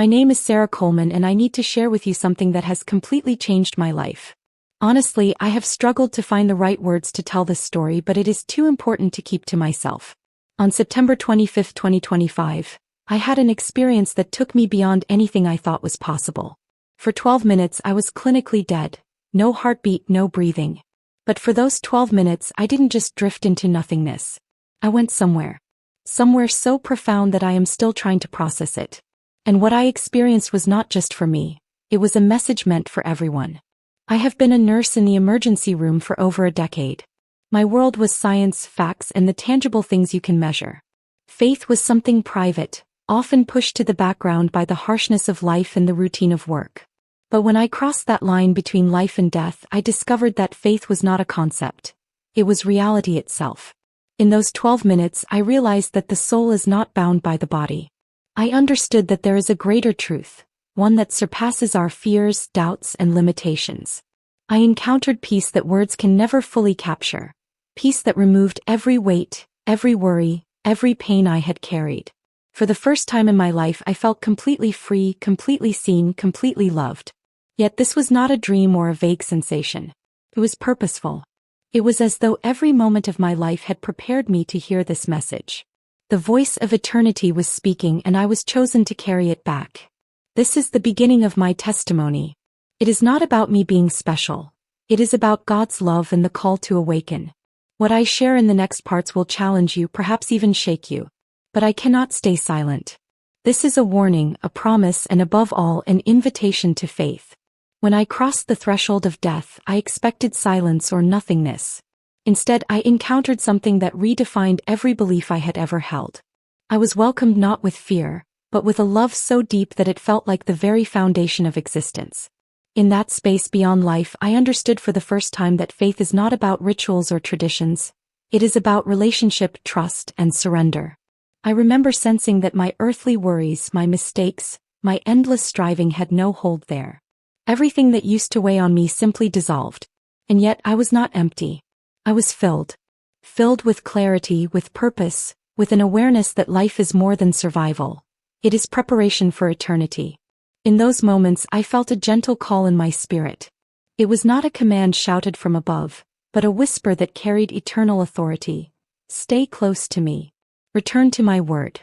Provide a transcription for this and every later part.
My name is Sarah Coleman, and I need to share with you something that has completely changed my life. Honestly, I have struggled to find the right words to tell this story, but it is too important to keep to myself. On September 25, 2025, I had an experience that took me beyond anything I thought was possible. For 12 minutes I was clinically dead. No heartbeat, no breathing. But for those 12 minutes I didn't just drift into nothingness. I went somewhere. Somewhere so profound that I am still trying to process it. And what I experienced was not just for me. It was a message meant for everyone. I have been a nurse in the emergency room for over a decade. My world was science, facts, and the tangible things you can measure. Faith was something private, often pushed to the background by the harshness of life and the routine of work. But when I crossed that line between life and death, I discovered that faith was not a concept. It was reality itself. In those 12 minutes, I realized that the soul is not bound by the body. I understood that there is a greater truth, one that surpasses our fears, doubts, and limitations. I encountered peace that words can never fully capture. Peace that removed every weight, every worry, every pain I had carried. For the first time in my life, I felt completely free, completely seen, completely loved. Yet this was not a dream or a vague sensation. It was purposeful. It was as though every moment of my life had prepared me to hear this message. The voice of eternity was speaking, and I was chosen to carry it back. This is the beginning of my testimony. It is not about me being special. It is about God's love and the call to awaken. What I share in the next parts will challenge you, perhaps even shake you. But I cannot stay silent. This is a warning, a promise, and above all, an invitation to faith. When I crossed the threshold of death, I expected silence or nothingness. Instead, I encountered something that redefined every belief I had ever held. I was welcomed not with fear, but with a love so deep that it felt like the very foundation of existence. In that space beyond life, I understood for the first time that faith is not about rituals or traditions. It is about relationship, trust, and surrender. I remember sensing that my earthly worries, my mistakes, my endless striving had no hold there. Everything that used to weigh on me simply dissolved. And yet I was not empty. I was filled. Filled with clarity, with purpose, with an awareness that life is more than survival. It is preparation for eternity. In those moments I felt a gentle call in my spirit. It was not a command shouted from above, but a whisper that carried eternal authority. Stay close to me. Return to my word.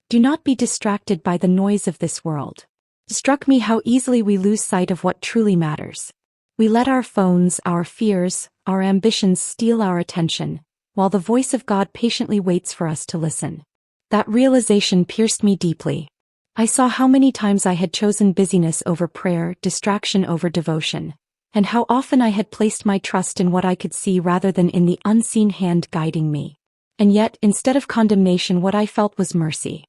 Do not be distracted by the noise of this world. It struck me how easily we lose sight of what truly matters. We let our phones, our fears, our ambitions steal our attention, while the voice of God patiently waits for us to listen. That realization pierced me deeply. I saw how many times I had chosen busyness over prayer, distraction over devotion, and how often I had placed my trust in what I could see rather than in the unseen hand guiding me. And yet, instead of condemnation, what I felt was mercy.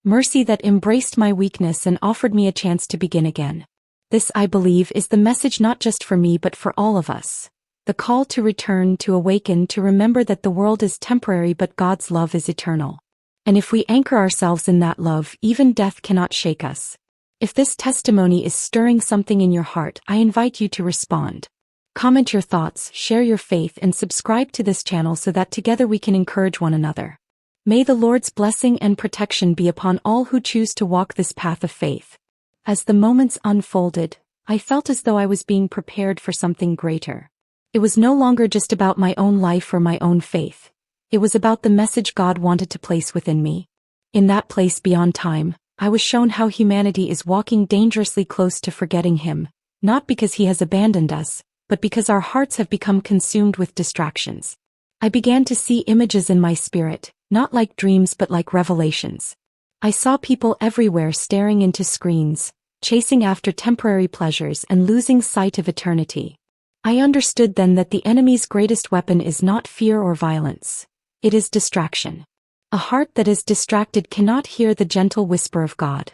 Mercy that embraced my weakness and offered me a chance to begin again. This, I believe, is the message not just for me but for all of us. The call to return, to awaken, to remember that the world is temporary but God's love is eternal. And if we anchor ourselves in that love, even death cannot shake us. If this testimony is stirring something in your heart, I invite you to respond. Comment your thoughts, share your faith, and subscribe to this channel so that together we can encourage one another. May the Lord's blessing and protection be upon all who choose to walk this path of faith. As the moments unfolded, I felt as though I was being prepared for something greater. It was no longer just about my own life or my own faith. It was about the message God wanted to place within me. In that place beyond time, I was shown how humanity is walking dangerously close to forgetting Him, not because He has abandoned us, but because our hearts have become consumed with distractions. I began to see images in my spirit, not like dreams but like revelations. I saw people everywhere staring into screens, chasing after temporary pleasures and losing sight of eternity. I understood then that the enemy's greatest weapon is not fear or violence. It is distraction. A heart that is distracted cannot hear the gentle whisper of God.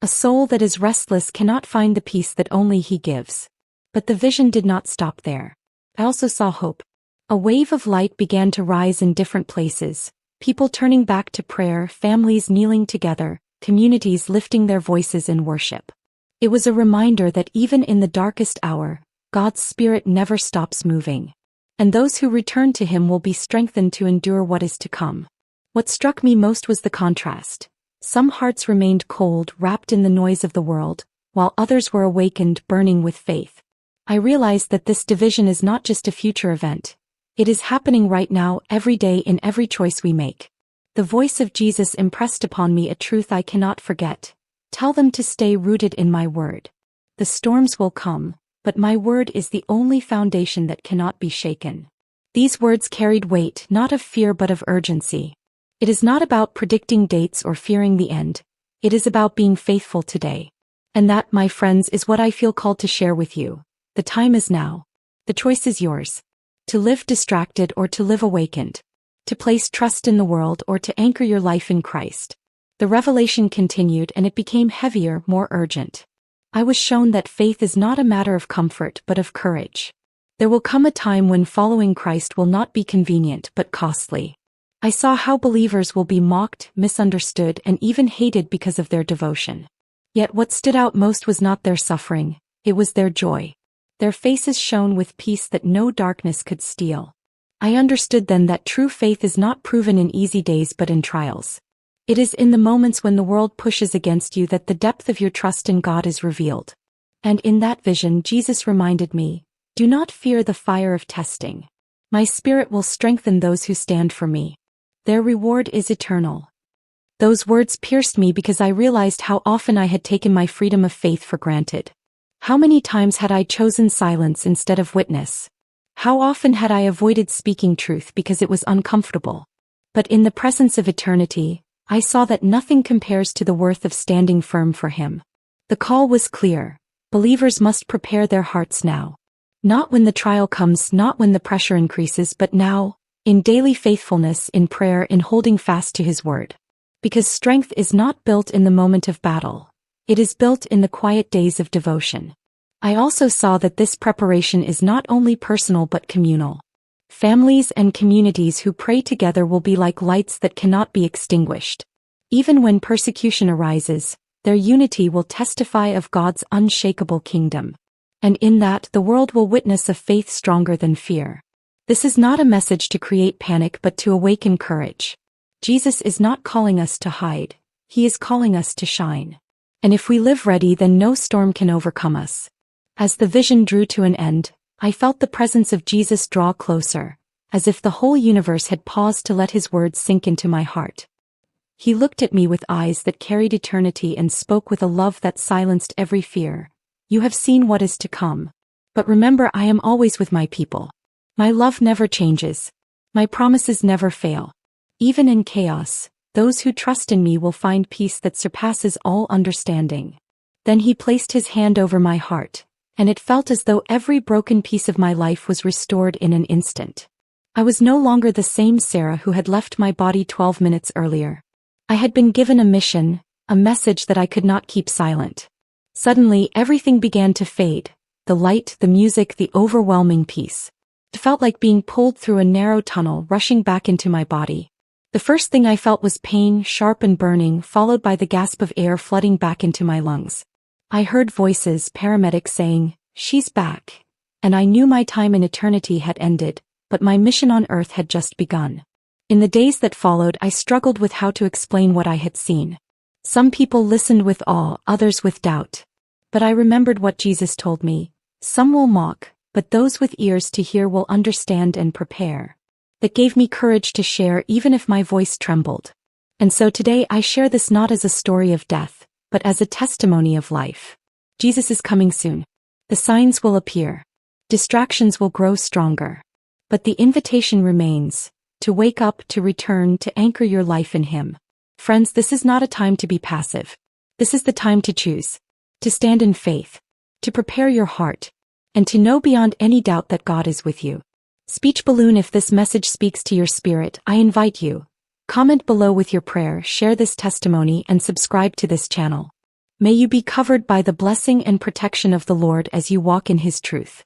A soul that is restless cannot find the peace that only He gives. But the vision did not stop there. I also saw hope. A wave of light began to rise in different places, people turning back to prayer, families kneeling together, communities lifting their voices in worship. It was a reminder that even in the darkest hour, God's Spirit never stops moving. And those who return to Him will be strengthened to endure what is to come. What struck me most was the contrast. Some hearts remained cold, wrapped in the noise of the world, while others were awakened, burning with faith. I realized that this division is not just a future event. It is happening right now, every day, in every choice we make. The voice of Jesus impressed upon me a truth I cannot forget. Tell them to stay rooted in my word. The storms will come, but my word is the only foundation that cannot be shaken. These words carried weight, not of fear but of urgency. It is not about predicting dates or fearing the end. It is about being faithful today. And that, my friends, is what I feel called to share with you. The time is now. The choice is yours. To live distracted or to live awakened. To place trust in the world or to anchor your life in Christ. The revelation continued, and it became heavier, more urgent. I was shown that faith is not a matter of comfort but of courage. There will come a time when following Christ will not be convenient but costly. I saw how believers will be mocked, misunderstood, and even hated because of their devotion. Yet what stood out most was not their suffering, it was their joy. Their faces shone with peace that no darkness could steal. I understood then that true faith is not proven in easy days but in trials. It is in the moments when the world pushes against you that the depth of your trust in God is revealed. And in that vision, Jesus reminded me, do not fear the fire of testing. My Spirit will strengthen those who stand for me. Their reward is eternal. Those words pierced me because I realized how often I had taken my freedom of faith for granted. How many times had I chosen silence instead of witness? How often had I avoided speaking truth because it was uncomfortable? But in the presence of eternity, I saw that nothing compares to the worth of standing firm for Him. The call was clear. Believers must prepare their hearts now. Not when the trial comes, not when the pressure increases, but now, in daily faithfulness, in prayer, in holding fast to His word. Because strength is not built in the moment of battle. It is built in the quiet days of devotion. I also saw that this preparation is not only personal but communal. Families and communities who pray together will be like lights that cannot be extinguished. Even when persecution arises, their unity will testify of God's unshakable kingdom. And in that, the world will witness a faith stronger than fear. This is not a message to create panic but to awaken courage. Jesus is not calling us to hide, He is calling us to shine. And if we live ready, then no storm can overcome us. As the vision drew to an end, I felt the presence of Jesus draw closer, as if the whole universe had paused to let His words sink into my heart. He looked at me with eyes that carried eternity and spoke with a love that silenced every fear. You have seen what is to come. But remember, I am always with my people. My love never changes. My promises never fail. Even in chaos, those who trust in me will find peace that surpasses all understanding. Then He placed His hand over my heart, and it felt as though every broken piece of my life was restored in an instant. I was no longer the same Sarah who had left my body 12 minutes earlier. I had been given a mission, a message that I could not keep silent. Suddenly, everything began to fade. The light, the music, the overwhelming peace. It felt like being pulled through a narrow tunnel, rushing back into my body. The first thing I felt was pain, sharp and burning, followed by the gasp of air flooding back into my lungs. I heard voices, paramedics saying, "She's back." And I knew my time in eternity had ended, but my mission on earth had just begun. In the days that followed, I struggled with how to explain what I had seen. Some people listened with awe, others with doubt. But I remembered what Jesus told me. Some will mock, but those with ears to hear will understand and prepare. That gave me courage to share even if my voice trembled. And so today I share this not as a story of death, but as a testimony of life. Jesus is coming soon. The signs will appear. Distractions will grow stronger. But the invitation remains, to wake up, to return, to anchor your life in Him. Friends, this is not a time to be passive. This is the time to choose. To stand in faith. To prepare your heart. And to know beyond any doubt that God is with you. Speech balloon, if this message speaks to your spirit, I invite you. Comment below with your prayer, share this testimony, and subscribe to this channel. May you be covered by the blessing and protection of the Lord as you walk in His truth.